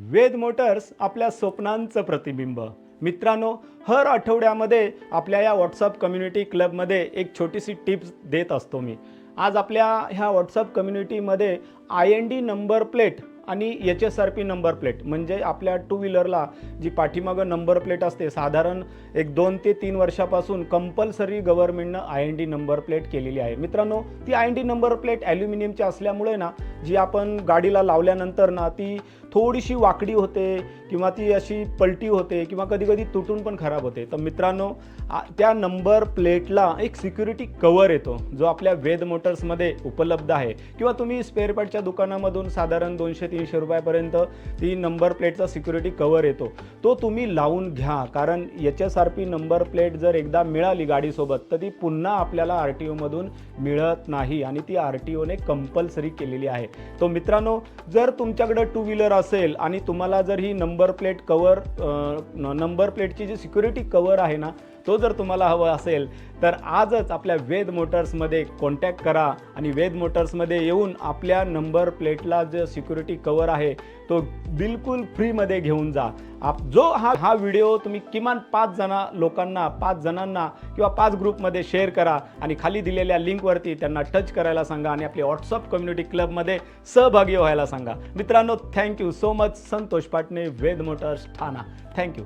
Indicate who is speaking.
Speaker 1: वेद Motors आपल्या स्वप्नांचं प्रतिबिंब. मित्रांनो, हर आठवड्यामध्ये आपल्या या व्हॉट्सअप कम्युनिटी क्लबमध्ये एक छोटीशी टिप्स देत असतो मी. आज आपल्या ह्या व्हॉट्सअप कम्युनिटीमध्ये IND नंबर प्लेट आणि HSRP नंबर प्लेट म्हणजे आपल्या टू व्हीलरला जी पाठीमागं नंबर प्लेट असते, साधारण एक 2 ते 3 वर्षापासून कंपल्सरी गव्हर्नमेंटनं IND नंबर प्लेट केलेली आहे. मित्रांनो, ती IND नंबर प्लेट ॲल्युमिनियमची असल्यामुळे ना, जी आपण गाडीला लावल्यानंतर ना ती थोडीशी वाकडी होते किंवा ती अशी पलटी होते किंवा कधी-कधी तुटून पण खराब होते. तर मित्रांनो, त्या नंबर प्लेटला एक सिक्युरिटी कव्हर येतो, जो आपल्या वेद मोटर्समध्ये उपलब्ध आहे किंवा तुम्ही स्पेअर पार्टच्या दुकानामधून साधारण 200-300 रुपयापर्यंत ती नंबर प्लेटचा सिक्युरिटी कव्हर येतो. तो तुम्ही लावून घ्या, कारण HSRP नंबर प्लेट जर एकदा मिळाली गाडीसोबत तर ती पुन्हा आपल्याला RTOमधून मिळत नाही आणि ती RTOने कंपल्सरी केलेली आहे. तो मित्रांनो, जर तुमच्याकडे टू व्हीलर असेल आणि तुम्हाला जर ही नंबर प्लेट कव्हर नंबर प्लेटची जी सिक्युरिटी कव्हर आहे ना, तो जर तुम्हाला हवा असेल तर आजच आपल्या वेद मोटर्समध्ये कॉन्टॅक्ट करा आणि वेद मोटर्समध्ये येऊन आपल्या नंबर प्लेटला जे सिक्युरिटी कव्हर आहे तो बिलकुल फ्रीमध्ये घेऊन जा. जो हा व्हिडिओ तुम्ही किमान 5 जणांना किंवा 5 ग्रुपमध्ये शेअर करा आणि खाली दिलेल्या लिंकवरती त्यांना टच करायला सांगा आणि आपल्या व्हॉट्सअप कम्युनिटी क्लबमध्ये सहभागी व्हायला सांगा. मित्रांनो, thank you so much. Santosh Patne, Ved Motors, Thana. Thank you.